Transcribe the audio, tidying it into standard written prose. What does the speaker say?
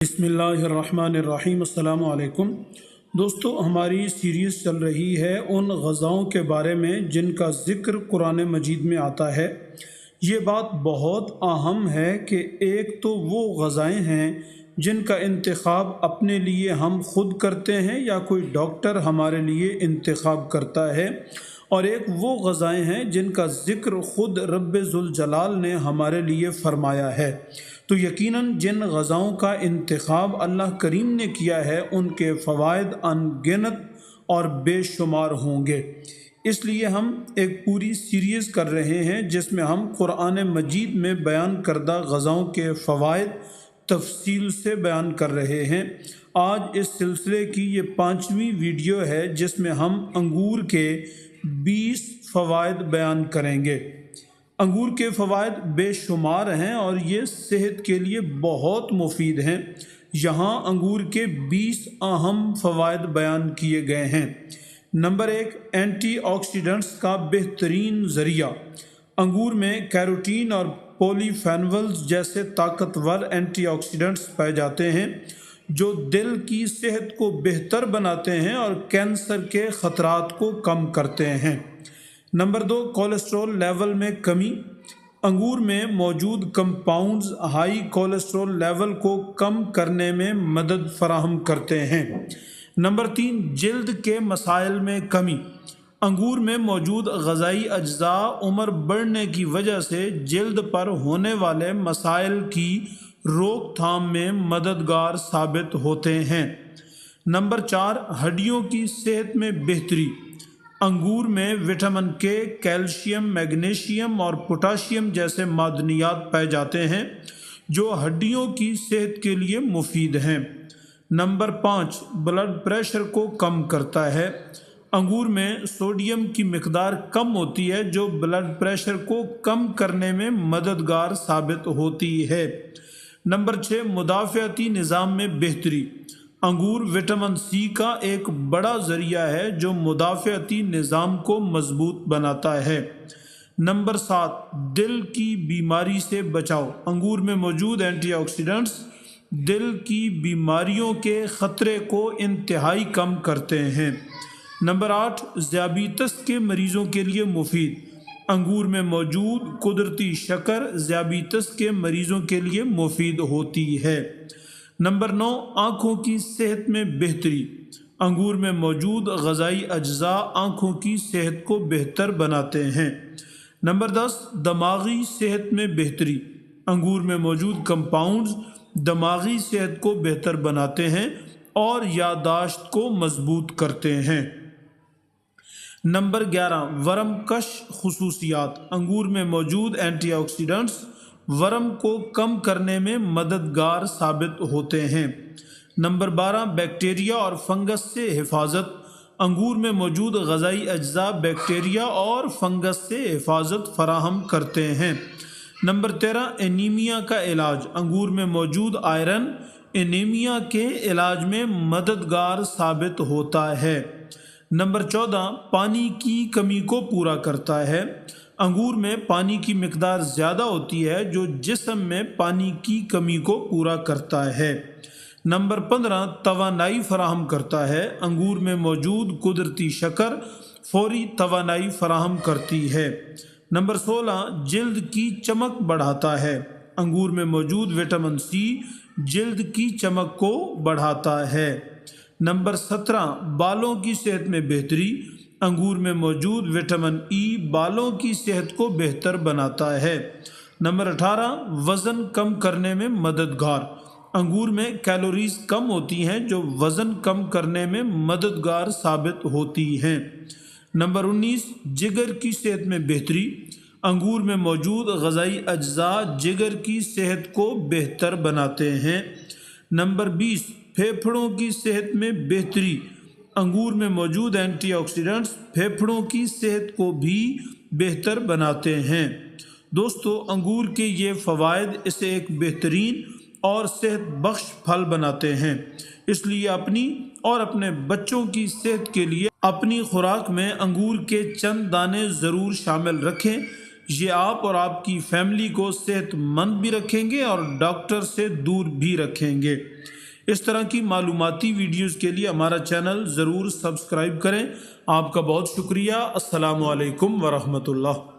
बिस्मिल्लाहिर्रहमानिर्रहीम। अस्सलाम वालेकुम दोस्तों, हमारी सीरीज़ चल रही है उन ग़ज़ाओं के बारे में जिनका ज़िक्र कुरान मजीद में आता है। ये बात बहुत अहम है कि एक तो वो ग़ज़ाएँ हैं जिनका इंतखाब अपने लिए हम खुद करते हैं या कोई डॉक्टर हमारे लिए इंतखाब करता है, और एक वो ग़ज़ाएँ हैं जिनका ज़िक्र ख़ुद रब्बे ज़ुल जलाल ने हमारे लिए फ़रमाया है। तो यकीनन जिन ग़ज़ाओं का इंतखाब अल्लाह करीम ने किया है उनके फ़वाइद अनगिनत और बेशुमार होंगे। इसलिए हम एक पूरी सीरीज़ कर रहे हैं जिसमें हम कुरान मजीद में बयान करदा ग़ज़ाओं के फ़वाइद तफसील से बयान कर रहे हैं। आज इस सिलसिले की ये 5वीं वीडियो है जिसमें हम अंगूर के 20 फ़वाइद बयान करेंगे। अंगूर के फ़वाइद बेशुमार हैं और ये सेहत के लिए बहुत मुफीद हैं। यहाँ अंगूर के 20 अहम फ़वाइद बयान किए गए हैं। नंबर 1, एंटीऑक्सीडेंट्स का बेहतरीन ज़रिया। अंगूर में कैरोटीन और पॉलीफेनोल्स जैसे ताकतवर एंटीऑक्सीडेंट्स पाए जाते हैं जो दिल की सेहत को बेहतर बनाते हैं और कैंसर के ख़तरात को कम करते हैं। नंबर 2, कोलेस्ट्रॉल लेवल में कमी। अंगूर में मौजूद कंपाउंड्स हाई कोलेस्ट्रॉल लेवल को कम करने में मदद फराहम करते हैं। नंबर 3, जल्द के मसाइल में कमी। अंगूर में मौजूद ग़ज़ाई अज्जा उम्र बढ़ने की वजह से जल्द पर होने वाले मसाइल की रोकथाम में मददगार साबित होते हैं। नंबर 4, हड्डियों की सेहत में बेहतरी। अंगूर में विटामिन के, कैल्शियम, मैग्नीशियम और पोटाशियम जैसे मादनियात पाए जाते हैं जो हड्डियों की सेहत के लिए मुफीद हैं। नंबर 5, ब्लड प्रेशर को कम करता है। अंगूर में सोडियम की मिकदार कम होती है जो ब्लड प्रेशर को कम करने में मददगार साबित होती है। नंबर 6, मुदाफ़ाती निज़ाम में बेहतरी। अंगूर विटामिन सी का एक बड़ा ज़रिया है जो मुदाफ़ाती निज़ाम को मजबूत बनाता है। नंबर 7, दिल की बीमारी से बचाव। अंगूर में मौजूद एंटीऑक्सीडेंट्स दिल की बीमारियों के ख़तरे को इंतहाई कम करते हैं। नंबर 8, ज़ियाबीतस के मरीज़ों के लिए मुफीद। अंगूर में मौजूद कुदरती शक्कर ज़ियाबीतस के मरीज़ों के लिए मुफीद होती है। नंबर 9, आँखों की सेहत में बेहतरी। अंगूर में मौजूद ग़ज़ाई अज्जा आँखों की सेहत को बेहतर बनाते हैं। नंबर 10, दमागी सेहत में बेहतरी। अंगूर में मौजूद कंपाउंड्स दमागी सेहत को बेहतर बनाते हैं और याददाश्त को मजबूत करते हैं। नंबर 11, वर्मकश खुसूसियात। अंगूर में मौजूद एंटीऑक्सीडेंट्स वर्म को कम करने में मददगार साबित होते हैं। नंबर 12, बैक्टीरिया और फंगस से हिफाजत। अंगूर में मौजूद ग़ज़ाई अज्जा बैक्टीरिया और फंगस से हिफाजत फराहम करते हैं। नंबर 13, एनीमिया का इलाज। अंगूर में मौजूद आयरन एनीमिया के इलाज में मददगार साबित होता है। नंबर 14, पानी की कमी को पूरा करता है। अंगूर में पानी की मिकदार ज़्यादा होती है जो जिस्म में पानी की कमी को पूरा करता है। नंबर 15, तवानाई फराहम करता है। अंगूर में मौजूद कुदरती शक्कर फौरी तवानाई फराहम करती है। नंबर 16, जल्द की चमक बढ़ाता है। अंगूर में मौजूद विटामिन सी जल्द की चमक को बढ़ाता है। नंबर 17, बालों की सेहत में बेहतरी। अंगूर में मौजूद विटामिन ई बालों की सेहत को बेहतर बनाता है। नंबर 18, वज़न कम करने में मददगार। अंगूर में कैलोरीज कम होती हैं जो वज़न कम करने में मददगार साबित होती हैं। नंबर 19, जिगर की सेहत में बेहतरी। अंगूर में मौजूद ग़ज़ाई अज्जा जिगर की सेहत को बेहतर बनाते हैं। नंबर 20, फेफड़ों की सेहत में बेहतरी। अंगूर में मौजूद एंटीऑक्सीडेंट्स फेफड़ों की सेहत को भी बेहतर बनाते हैं। दोस्तों, अंगूर के ये फ़वाइद इसे एक बेहतरीन और सेहत बख्श फल बनाते हैं। इसलिए अपनी और अपने बच्चों की सेहत के लिए अपनी खुराक में अंगूर के चंद दाने ज़रूर शामिल रखें। یہ آپ اور آپ کی فیملی کو صحت مند بھی رکھیں گے اور ڈاکٹر سے دور بھی رکھیں گے۔ اس طرح کی معلوماتی ویڈیوز کے لیے ہمارا چینل ضرور سبسکرائب کریں۔ آپ کا بہت شکریہ۔ السلام علیکم ورحمۃ اللہ۔